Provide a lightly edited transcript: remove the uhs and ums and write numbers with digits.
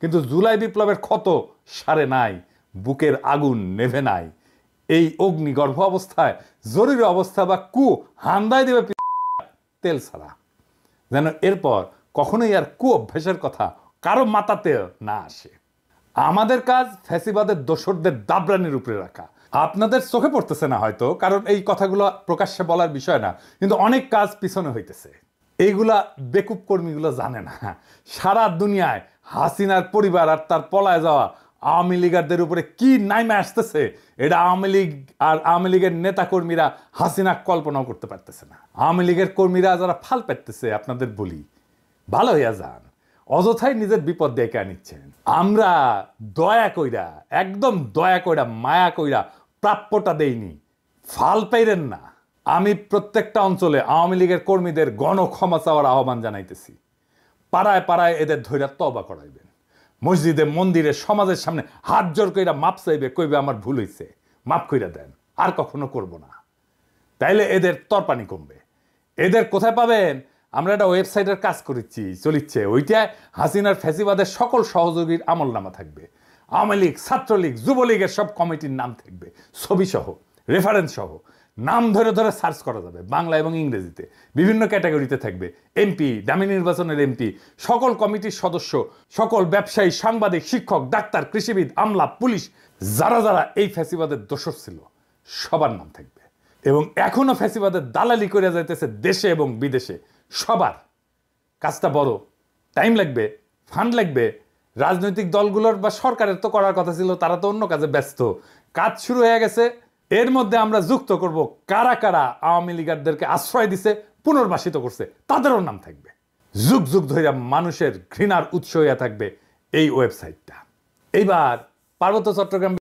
কিন্তু জুলাই বিপ্লবের ক্ষত সারে নাই, বুকের আগুন নেভে নাই। এই অগ্নিগর্ভ অবস্থায় জরুরি অবস্থা বা কু হান্দায় দেবে তেল ছাড়া, যেন এরপর কখনোই আর কু অভ্যাসের কথা কারো মাথাতে না আসে। আমাদের কাজ ফ্যাসিবাদের দোসরদের দাবরানির উপরে রাখা। আপনাদের চোখে পড়তেছে না হয়তো, কারণ এই কথাগুলো প্রকাশ্যে বলার বিষয় না, কিন্তু অনেক কাজ পিছনে হইতেছে। এইগুলা বেকুব কর্মীগুলো জানে না সারা দুনিয়ায় হাসিনার পরিবার আর তার পলায় যাওয়া আওয়ামী লীগারদের উপরে কি নাইমে আসতেছে, এটা আওয়ামী লীগ আর আওয়ামী লীগের নেতা কর্মীরা হাসিনা কল্পনাও করতে পারতেছে না। আওয়ামী লীগের কর্মীরা যারা ফাল পেতেছে, আপনাদের বলি ভালো হইয়া যান, অযথাই নিজের বিপদ ডেকে আনিচ্ছেন। আমরা দয়া কইরা, একদম দয়া কইরা, মায়া কইরা প্রাপ্যটা দেইনি, ফাল পাইরেন না। আমি প্রত্যেকটা অঞ্চলে আওয়ামী লীগের কর্মীদের গণ ক্ষমা চাওয়ার আহ্বান জানাইতেছি। পাড়ায় পাড়ায় এদের ধৈর্য তওবা করাইবেন, মসজিদে মন্দিরে সমাজের সামনে হাত জোর কইরা মাপ চাইবে, কইবে আমার ভুল হইছে, মাপ কইরা দেন, আর কখনো করব না। তাইলে এদের তরপানি কমবে। এদের কোথায় পাবেন? আমরা একটা ওয়েবসাইটের কাজ করেছি, চলিচ্ছে, ওইটায় হাসিনার ফ্যাসিবাদের সকল সহযোগীর আমলনামা থাকবে। আওয়ামী লীগ, ছাত্রলীগ, যুবলীগের সব কমিটির নাম থাকবে, ছবি সহ, রেফারেন্স সহ, নাম ধরে ধরে সার্চ করা যাবে, বাংলা এবং ইংরেজিতে। বিভিন্ন ক্যাটাগরিতে থাকবে এমপি, দামি নির্বাচনের এমপি, সকল কমিটির সদস্য, সকল ব্যবসায়ী, সাংবাদিক, শিক্ষক, ডাক্তার, কৃষিবিদ, আমলা, পুলিশ, যারা যারা এই ফ্যাসিবাদের দোসর ছিল সবার নাম থাকবে। এবং এখনো ফ্যাসিবাদের দালালি করে যাইতেছে দেশে এবং বিদেশে, সবার। কাজটা বড়, টাইম লাগবে, ফান্ড লাগবে। রাজনৈতিক দলগুলোর বা সরকারের তো করার কথা ছিল, তারা তো অন্য কাজে ব্যস্ত। কাজ শুরু হয়ে গেছে। এর মধ্যে আমরা যুক্ত করব কারা কারা আওয়ামী লীগারদেরকে আশ্রয় দিছে, পুনর্বাসিত করছে, তাদেরও নাম থাকবে। যুগ যুগ ধরে মানুষের ঘৃণার উৎস হয়ে থাকবে এই ওয়েবসাইটটা। এইবার পার্বত্য চট্টগ্রাম